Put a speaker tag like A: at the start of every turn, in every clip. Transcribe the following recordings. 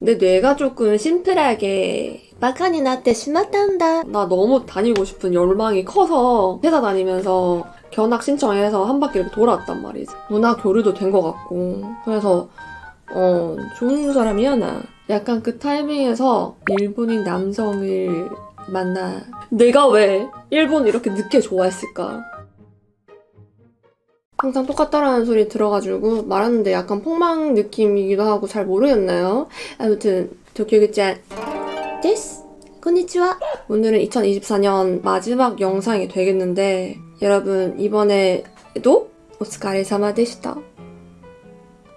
A: 내 뇌가 조금 심플하게 마카니 나때 시마탄다. 나 너무 다니고 싶은 열망이 커서 회사 다니면서 견학 신청해서 한 바퀴 이렇게 돌아왔단 말이지. 문화 교류도 된 것 같고. 그래서 좋은 사람이야 나. 약간 그 타이밍에서 일본인 남성을 만나. 내가 왜 일본을 이렇게 늦게 좋아했을까? 항상 똑같다라는 소리 들어가지고 말하는데 약간 폭망 느낌이기도 하고 잘 모르겠나요? 아무튼 도쿄기짠 데스! konnichiwa. 오늘은 2024년 마지막 영상이 되겠는데 여러분 이번에도 오스카레사마 데시타.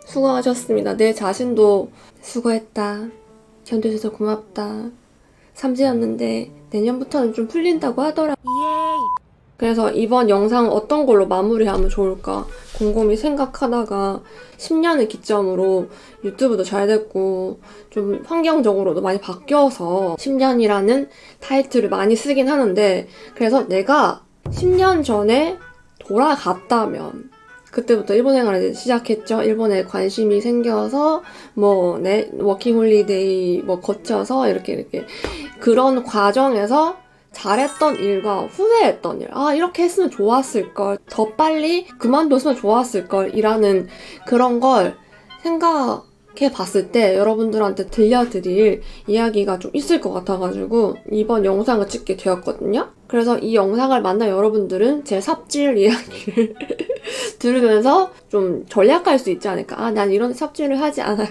A: 수고하셨습니다. 내 자신도 수고했다. 견뎌줘서 고맙다. 삼재였는데 내년부터는 좀 풀린다고 하더라. 그래서 이번 영상은 어떤 걸로 마무리하면 좋을까 곰곰이 생각하다가 10년을 기점으로 유튜브도 잘 됐고 좀 환경적으로도 많이 바뀌어서 10년이라는 타이틀을 많이 쓰긴 하는데, 그래서 내가 10년 전에 돌아갔다면 그때부터 일본 생활을 시작했죠. 일본에 관심이 생겨서 워킹홀리데이 거쳐서 이렇게 그런 과정에서 잘했던 일과 후회했던 일. 아, 이렇게 했으면 좋았을걸. 더 빨리 그만뒀으면 좋았을걸. 이라는 그런 걸 생각해 봤을 때 여러분들한테 들려드릴 이야기가 좀 있을 것 같아가지고 이번 영상을 찍게 되었거든요. 그래서 이 영상을 만난 여러분들은 제 삽질 이야기를 들으면서 좀 전략할 수 있지 않을까. 아, 난 이런 삽질을 하지 않아요.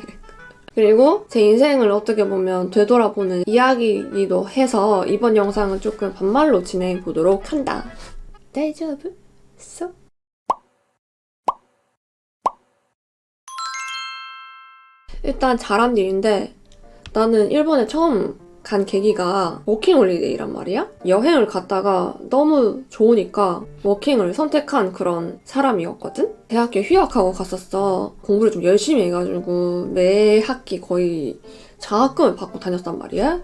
A: 그리고 제 인생을 어떻게 보면 되돌아보는 이야기이기도 해서 이번 영상은 조금 반말로 진행해 보도록 한다. 다이저브? 쏘? 일단 잘한 일인데 나는 일본에 처음 간 계기가 워킹홀리데이란 말이야? 여행을 갔다가 너무 좋으니까 워킹을 선택한 그런 사람이었거든? 대학교 휴학하고 갔었어. 공부를 좀 열심히 해가지고 매 학기 거의 장학금을 받고 다녔단 말이야?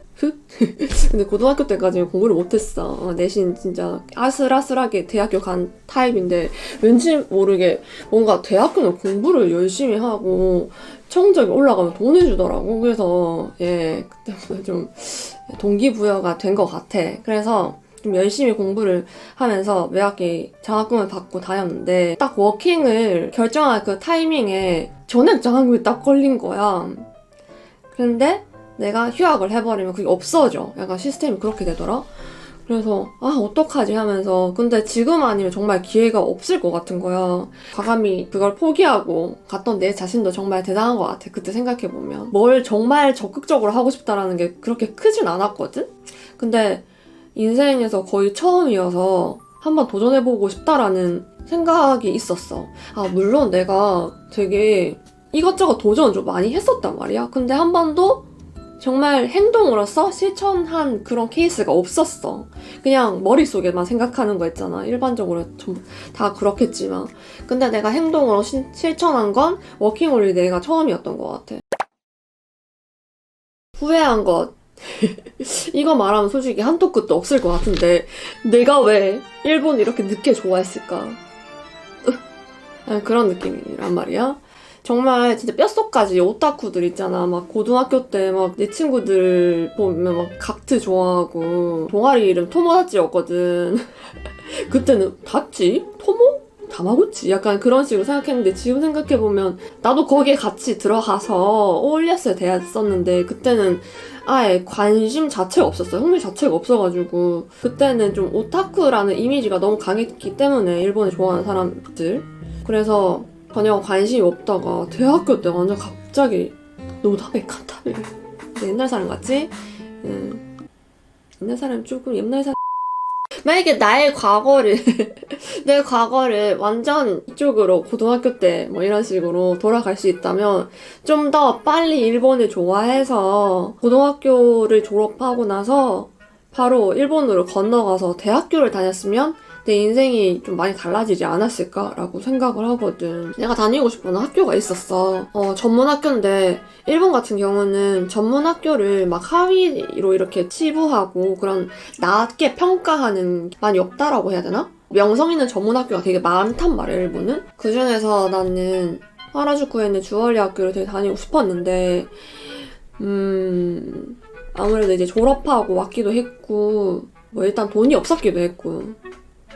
A: 근데 고등학교 때까지 공부를 못했어. 내신 진짜 아슬아슬하게 대학교 간 타입인데 왠지 모르게 뭔가 대학교는 공부를 열심히 하고 성적이 올라가면 돈 해주더라고. 그래서 그때부터 좀 동기부여가 된 것 같아. 그래서 좀 열심히 공부를 하면서 매학기 장학금을 받고 다녔는데 딱 워킹을 결정할 그 타이밍에 전액 장학금이 딱 걸린 거야. 근데 내가 휴학을 해버리면 그게 없어져. 약간 시스템이 그렇게 되더라. 그래서 어떡하지 하면서, 근데 지금 아니면 정말 기회가 없을 것 같은 거야. 과감히 그걸 포기하고 갔던 내 자신도 정말 대단한 것 같아. 그때 생각해보면 뭘 정말 적극적으로 하고 싶다라는 게 그렇게 크진 않았거든. 근데 인생에서 거의 처음이어서 한번 도전해보고 싶다라는 생각이 있었어. 물론 내가 되게 이것저것 도전을 좀 많이 했었단 말이야. 근데 한 번도 정말 행동으로서 실천한 그런 케이스가 없었어. 그냥 머릿속에만 생각하는 거 있잖아. 일반적으로 전부 다 그렇겠지만. 근데 내가 행동으로 실천한 건 워킹홀리데이가 처음이었던 것 같아. 후회한 것. 이거 말하면 솔직히 한도 끝도 없을 것 같은데 내가 왜 일본 이렇게 늦게 좋아했을까? 그런 느낌이란 말이야. 정말 진짜 뼛속까지 오타쿠들 있잖아. 막 고등학교 때 막 내 친구들 보면 막 각트 좋아하고 동아리 이름 토모다치였거든. 그때는 다치? 토모? 다마고치? 약간 그런 식으로 생각했는데 지금 생각해보면 나도 거기에 같이 들어가서 어울렸어야 됐었는데 그때는 아예 관심 자체가 없었어요. 흥미 자체가 없어가지고 그때는 좀 오타쿠라는 이미지가 너무 강했기 때문에 일본을 좋아하는 사람들. 그래서 전혀 관심이 없다가 대학교 때 완전 갑자기 노다메 칸타를 옛날 사람 같지? 옛날 사람 조금 옛날 사람. 만약에 나의 과거를 내 과거를 완전 이쪽으로 고등학교 때 이런 식으로 돌아갈 수 있다면 좀 더 빨리 일본을 좋아해서 고등학교를 졸업하고 나서 바로 일본으로 건너가서 대학교를 다녔으면 내 인생이 좀 많이 달라지지 않았을까라고 생각을 하거든. 내가 다니고 싶은 학교가 있었어. 전문 학교인데 일본 같은 경우는 전문 학교를 막 하위로 이렇게 치부하고 그런 낮게 평가하는 게 많이 없다라고 해야 되나? 명성 있는 전문 학교가 되게 많단 말이야, 일본은. 그중에서 나는 하라주쿠에 있는 주얼리 학교를 되게 다니고 싶었는데 아무래도 이제 졸업하고 왔기도 했고, 뭐 일단 돈이 없었기도 했고,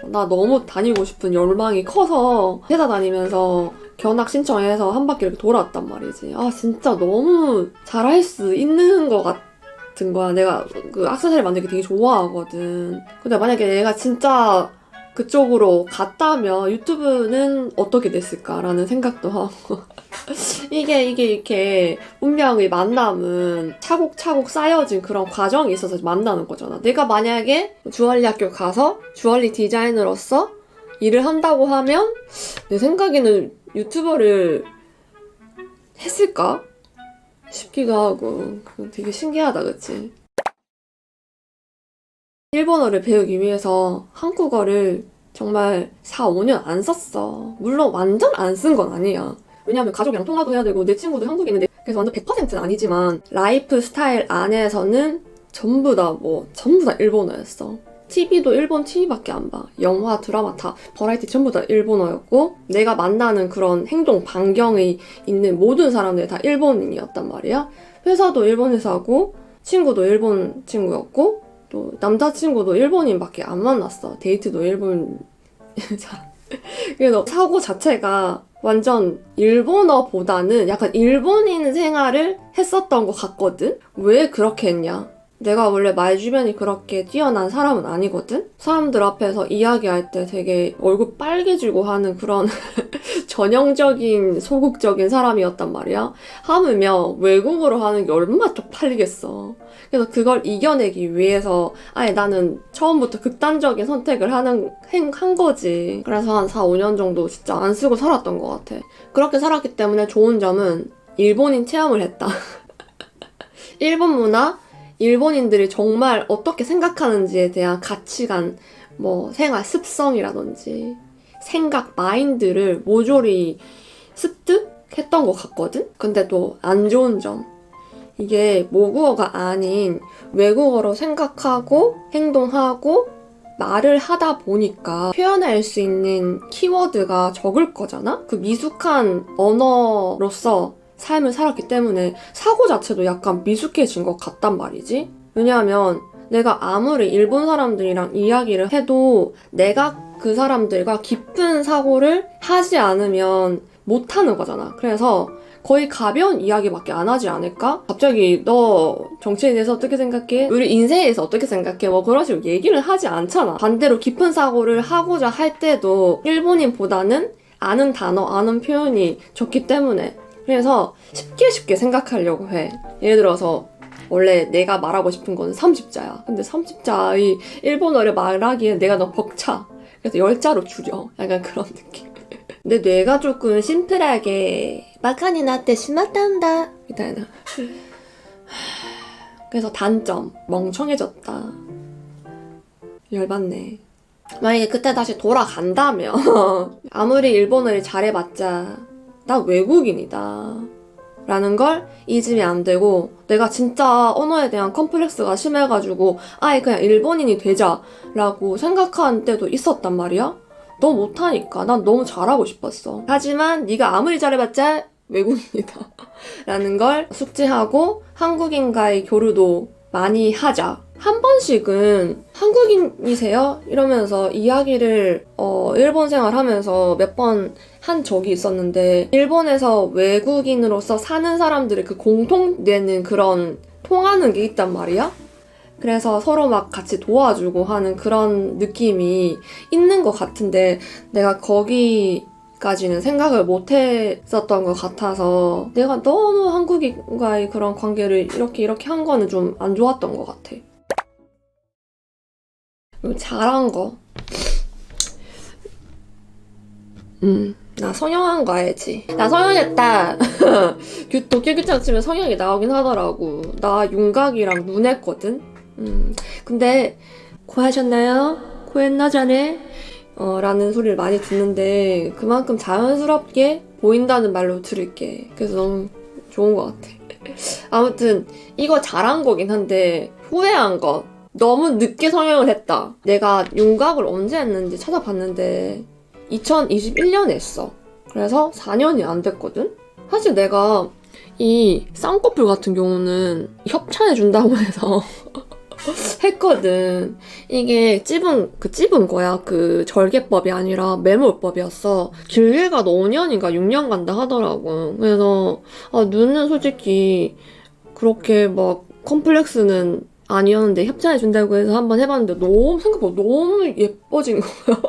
A: 나 너무 다니고 싶은 열망이 커서 회사 다니면서 견학 신청해서 한 바퀴 이렇게 돌아왔단 말이지. 아, 진짜 너무 잘할 수 있는 것 같은 거야. 내가 그 액세서리 만들기 되게 좋아하거든. 근데 만약에 내가 진짜 그쪽으로 갔다면 유튜브는 어떻게 됐을까라는 생각도 하고. 이게 이렇게 운명의 만남은 차곡차곡 쌓여진 그런 과정이 있어서 만나는 거잖아. 내가 만약에 주얼리 학교 가서 주얼리 디자이너로서 일을 한다고 하면 내 생각에는 유튜버를 했을까? 싶기도 하고. 되게 신기하다, 그치? 일본어를 배우기 위해서 한국어를 정말 4, 5년 안 썼어. 물론 완전 안 쓴 건 아니야. 왜냐면 가족이랑 통화도 해야 되고 내 친구도 한국에 있는데, 그래서 완전 100%는 아니지만 라이프 스타일 안에서는 전부 다 일본어였어. TV도 일본 TV밖에 안 봐. 영화, 드라마 다 버라이티 전부 다 일본어였고, 내가 만나는 그런 행동 반경에 있는 모든 사람들이 다 일본인이었단 말이야. 회사도 일본 회사고, 친구도 일본 친구였고, 또 남자친구도 일본인밖에 안 만났어. 데이트도 일본 그래서 사고 자체가 완전 일본어보다는 약간 일본인 생활을 했었던 것 같거든? 왜 그렇게 했냐? 내가 원래 말 주변이 그렇게 뛰어난 사람은 아니거든? 사람들 앞에서 이야기할 때 되게 얼굴 빨개지고 하는 그런 전형적인 소극적인 사람이었단 말이야. 하물며 외국어로 하는 게 얼마나 쪽팔리겠어. 그래서 그걸 이겨내기 위해서 아예 나는 처음부터 극단적인 선택을 한 거지. 그래서 한 4, 5년 정도 진짜 안 쓰고 살았던 것 같아. 그렇게 살았기 때문에 좋은 점은 일본인 체험을 했다. 일본 문화, 일본인들이 정말 어떻게 생각하는지에 대한 가치관, 뭐 생활 습성이라든지 생각, 마인드를 모조리 습득했던 것 같거든? 근데 또 안 좋은 점. 이게 모국어가 아닌 외국어로 생각하고 행동하고 말을 하다 보니까 표현할 수 있는 키워드가 적을 거잖아? 그 미숙한 언어로서 삶을 살았기 때문에 사고 자체도 약간 미숙해진 것 같단 말이지? 왜냐하면 내가 아무리 일본 사람들이랑 이야기를 해도 내가 그 사람들과 깊은 사고를 하지 않으면 못하는 거잖아. 그래서 거의 가벼운 이야기밖에 안 하지 않을까? 갑자기 너 정치에 대해서 어떻게 생각해? 우리 인생에 대해서 어떻게 생각해? 뭐 그런 식으로 얘기를 하지 않잖아. 반대로 깊은 사고를 하고자 할 때도 일본인보다는 아는 단어, 아는 표현이 적기 때문에 그래서 쉽게 생각하려고 해. 예를 들어서 원래 내가 말하고 싶은 건 30자야. 근데 30자의 일본어를 말하기엔 내가 너무 벅차. 그래서 10자로 줄여. 약간 그런 느낌. 내 뇌가 조금 심플하게 마카니 나tte 시마탄다 미타이나. 그래서 단점, 멍청해졌다. 열받네. 만약에 그때 다시 돌아간다면 아무리 일본어를 잘해봤자 나 외국인이다 라는 걸 잊으면 안 되고, 내가 진짜 언어에 대한 컴플렉스가 심해가지고 아예 그냥 일본인이 되자 라고 생각한 때도 있었단 말이야. 너 못하니까 난 너무 잘하고 싶었어. 하지만 네가 아무리 잘해봤자 외국인이다 라는 걸 숙지하고 한국인과의 교류도 많이 하자. 한 번씩은 한국인이세요? 이러면서 이야기를 일본 생활하면서 몇 번 한 적이 있었는데, 일본에서 외국인으로서 사는 사람들의 그 공통되는 그런 통하는 게 있단 말이야? 그래서 서로 막 같이 도와주고 하는 그런 느낌이 있는 것 같은데 내가 거기까지는 생각을 못 했었던 것 같아서 내가 너무 한국인과의 그런 관계를 이렇게 한 거는 좀 안 좋았던 것 같아. 잘한 거. 나 성형한 거 알지? 나 성형했다. 도쿄 교창 치면 성형이 나오긴 하더라고. 나 윤곽이랑 눈 했거든? 근데 코 하셨나요? 코 했나 자네? 라는 소리를 많이 듣는데 그만큼 자연스럽게 보인다는 말로 들을게. 그래서 너무 좋은 것 같아. 아무튼 이거 잘한 거긴 한데 후회한 거. 너무 늦게 성형을 했다. 내가 윤곽을 언제 했는지 찾아봤는데 2021년에 했어. 그래서 4년이 안 됐거든? 사실 내가 이 쌍꺼풀 같은 경우는 협찬해준다고 해서 했거든. 이게 찝은 거야. 그 절개법이 아니라 매몰법이었어. 길게 가도 5년인가 6년 간다 하더라고. 그래서 눈은 솔직히 그렇게 막 컴플렉스는 아니었는데 협찬해준다고 해서 한번 해봤는데 생각보다 너무 예뻐진 거야.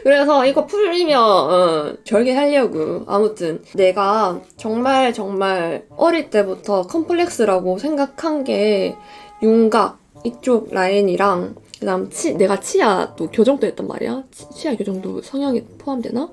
A: 그래서 이거 풀리면 절개하려고. 아무튼 내가 정말 어릴 때부터 컴플렉스라고 생각한 게 윤곽 이쪽 라인이랑 그다음 내가 치아도 교정도 했단 말이야. 치아 교정도 성형이 포함되나?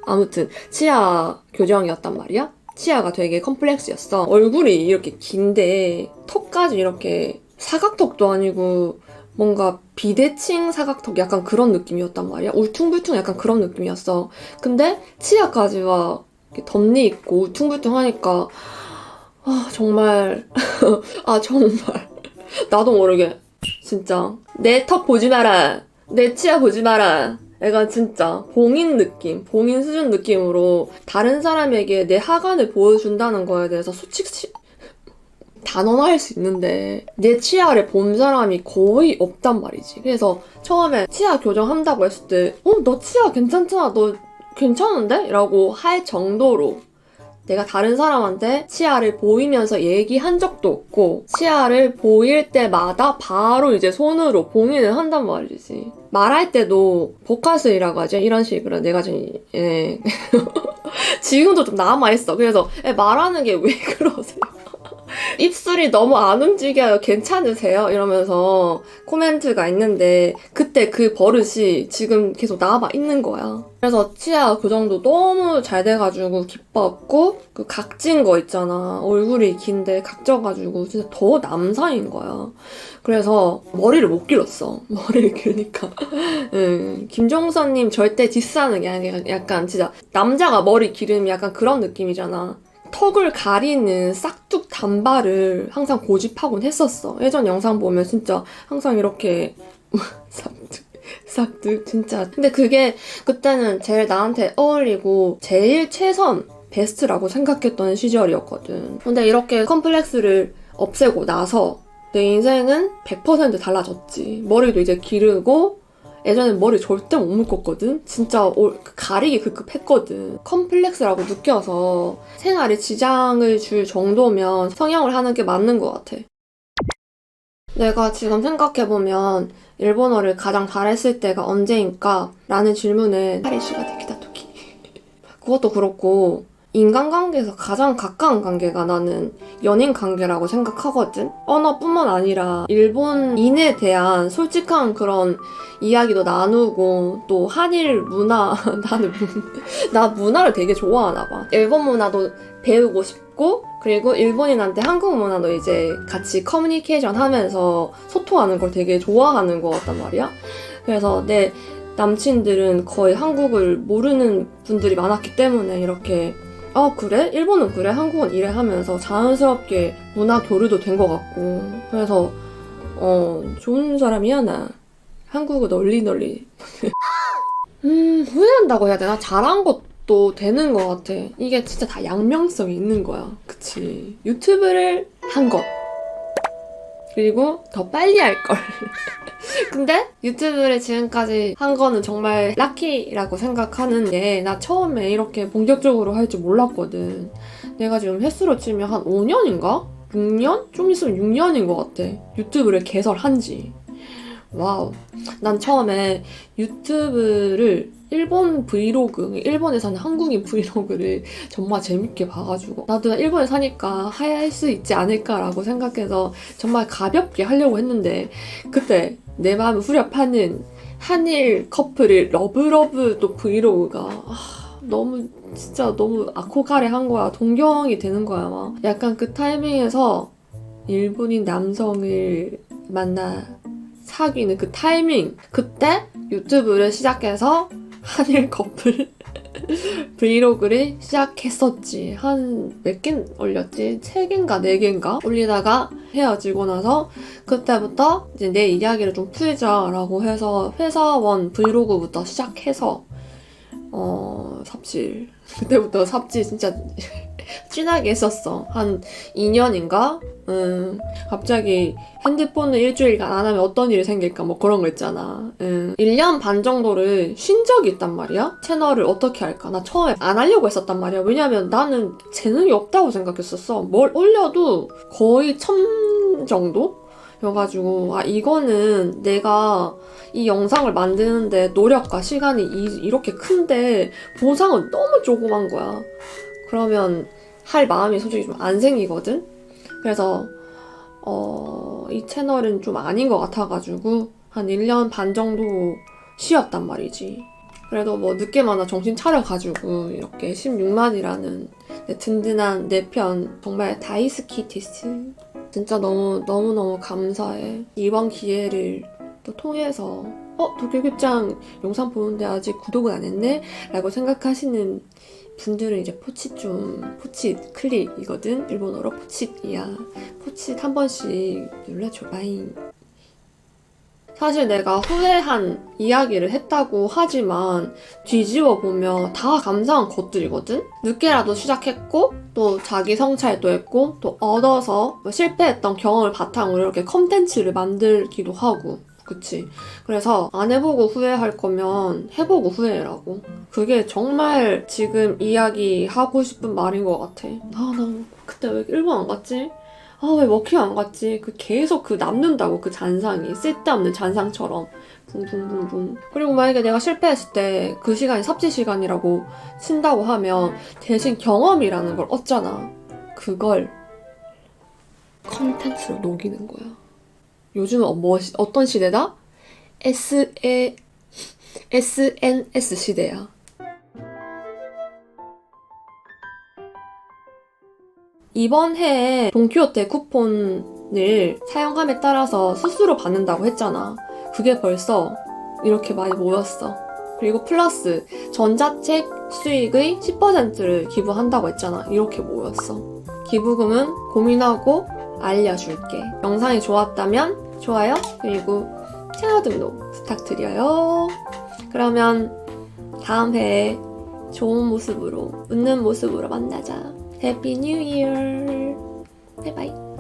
A: 아무튼 치아 교정이었단 말이야. 치아가 되게 컴플렉스였어. 얼굴이 이렇게 긴데 턱까지 이렇게 사각턱도 아니고 뭔가 비대칭 사각턱 약간 그런 느낌이었단 말이야. 울퉁불퉁 약간 그런 느낌이었어. 근데 치아까지 막 덧니 있고 울퉁불퉁 하니까 정말 정말 나도 모르게 진짜 내 턱 보지 마라, 내 치아 보지 마라. 애가 진짜 봉인 수준 느낌으로 다른 사람에게 내 하관을 보여준다는 거에 대해서 솔직히 단언할 수 있는데 내 치아를 본 사람이 거의 없단 말이지. 그래서 처음에 치아 교정한다고 했을 때 너 치아 괜찮잖아, 너 괜찮은데? 라고 할 정도로 내가 다른 사람한테 치아를 보이면서 얘기한 적도 없고 치아를 보일 때마다 바로 이제 손으로 봉인을 한단 말이지. 말할 때도 복화술이라고 하죠. 이런 식으로 내가 지금 지금도 좀 남아있어. 그래서 말하는 게 왜 그러세요? 입술이 너무 안 움직여요. 괜찮으세요? 이러면서 코멘트가 있는데 그때 그 버릇이 지금 계속 남아있는 거야. 그래서 치아 교정도 너무 잘 돼가지고 기뻤고 그 각진 거 있잖아. 얼굴이 긴데 각져가지고 진짜 더 남사인 거야. 그래서 머리를 못 길렀어. 머리를 기르니까. 김종서님 절대 디스하는 게 아니라 약간 진짜 남자가 머리 기르면 약간 그런 느낌이잖아. 턱을 가리는 싹둑 단발을 항상 고집하곤 했었어. 예전 영상 보면 진짜 항상 이렇게 싹둑 진짜. 근데 그게 그때는 제일 나한테 어울리고 제일 최선 베스트라고 생각했던 시절이었거든. 근데 이렇게 컴플렉스를 없애고 나서 내 인생은 100% 달라졌지. 머리도 이제 기르고 예전엔 머리 절대 못 묶었거든? 진짜 가리기 급급했거든. 컴플렉스라고 느껴서 생활에 지장을 줄 정도면 성형을 하는 게 맞는 것 같아. 내가 지금 생각해보면 일본어를 가장 잘했을 때가 언제인가? 라는 질문에 하리시가 데키다토키. 그것도 그렇고 인간관계에서 가장 가까운 관계가 나는 연인 관계라고 생각하거든? 언어뿐만 아니라 일본인에 대한 솔직한 그런 이야기도 나누고 또 한일 문화 나 문화를 되게 좋아하나 봐. 일본 문화도 배우고 싶고 그리고 일본인한테 한국 문화도 이제 같이 커뮤니케이션 하면서 소통하는 걸 되게 좋아하는 것 같단 말이야. 그래서 내 남친들은 거의 한국을 모르는 분들이 많았기 때문에 이렇게 그래? 일본은 그래? 한국은 이래? 하면서 자연스럽게 문화 교류도 된 것 같고 그래서 좋은 사람이야 나. 한국을 널리 후회한다고 해야 되나? 잘한 것도 되는 것 같아. 이게 진짜 다 양면성이 있는 거야. 그치? 유튜브를 한 것 그리고 더 빨리 할 걸. 근데 유튜브를 지금까지 한 거는 정말 라키라고 생각하는 게 나 처음에 이렇게 본격적으로 할 줄 몰랐거든. 내가 지금 횟수로 치면 한 5년인가? 6년? 좀 있으면 6년인 것 같아. 유튜브를 개설한 지. 와우. 난 처음에 유튜브를 일본 브이로그, 일본에 사는 한국인 브이로그를 정말 재밌게 봐가지고 나도 일본에 사니까 할 수 있지 않을까라고 생각해서 정말 가볍게 하려고 했는데 그때 내 마음을 후려파는 한일 커플의 러브러브 또 브이로그가 진짜 너무 아코가레 한 거야. 동경이 되는 거야 막. 약간 그 타이밍에서 일본인 남성을 만나 사귀는 그 타이밍, 그때 유튜브를 시작해서 한일 커플 브이로그를 시작했었지. 한 몇 개 올렸지? 3개인가 4개인가 올리다가 헤어지고 나서 그때부터 이제 내 이야기를 좀 풀자라고 해서 회사원 브이로그부터 시작해서 삽질 그때부터 삽질 진짜 진하게 했었어. 한 2년인가? 갑자기 핸드폰을 일주일간 안 하면 어떤 일이 생길까 뭐 그런 거 있잖아. 1년 반 정도를 쉰 적이 있단 말이야. 채널을 어떻게 할까? 나 처음에 안 하려고 했었단 말이야. 왜냐면 나는 재능이 없다고 생각했었어. 뭘 올려도 거의 1000 정도? 여가지고 이거는 내가 이 영상을 만드는데 노력과 시간이 이렇게 큰데 보상은 너무 조그만 거야. 그러면 할 마음이 솔직히 좀 안 생기거든? 그래서 이 채널은 좀 아닌 것 같아가지고 한 1년 반 정도 쉬었단 말이지. 그래도 뭐 늦게마다 정신 차려가지고 이렇게 16만이라는 든든한 내 편 정말 다이스키티스 진짜 너무너무 감사해. 이번 기회를 또 통해서 도쿄극장 영상 보는데 아직 구독은 안 했네? 라고 생각하시는 분들은 이제 포칫 클릭이거든. 일본어로 포칫이야. 포칫 한 번씩 눌러줘봐잉. 사실 내가 후회한 이야기를 했다고 하지만 뒤집어 보면 다 감사한 것들이거든? 늦게라도 시작했고 또 자기 성찰도 했고 또 얻어서 실패했던 경험을 바탕으로 이렇게 컨텐츠를 만들기도 하고 그치? 그래서 안 해보고 후회할 거면 해보고 후회해라고. 그게 정말 지금 이야기하고 싶은 말인 것 같아. 나 그때 왜 일본 안 갔지? 왜 워킹 안 갔지? 계속 남는다고 그 잔상이 쓸데없는 잔상처럼 붕붕붕붕. 그리고 만약에 내가 실패했을 때 그 시간이 삽질 시간이라고 친다고 하면 대신 경험이라는 걸 얻잖아. 그걸 컨텐츠로 녹이는 거야. 요즘은 어떤 시대다? SNS 시대야. 이번 해에 돈키호테 쿠폰을 사용함에 따라서 수수료 받는다고 했잖아. 그게 벌써 이렇게 많이 모였어. 그리고 플러스 전자책 수익의 10%를 기부한다고 했잖아. 이렇게 모였어. 기부금은 고민하고 알려줄게. 영상이 좋았다면 좋아요 그리고 채널 등록 부탁드려요. 그러면 다음 회에 좋은 모습으로 웃는 모습으로 만나자. 해피 뉴 이어. 바이바이.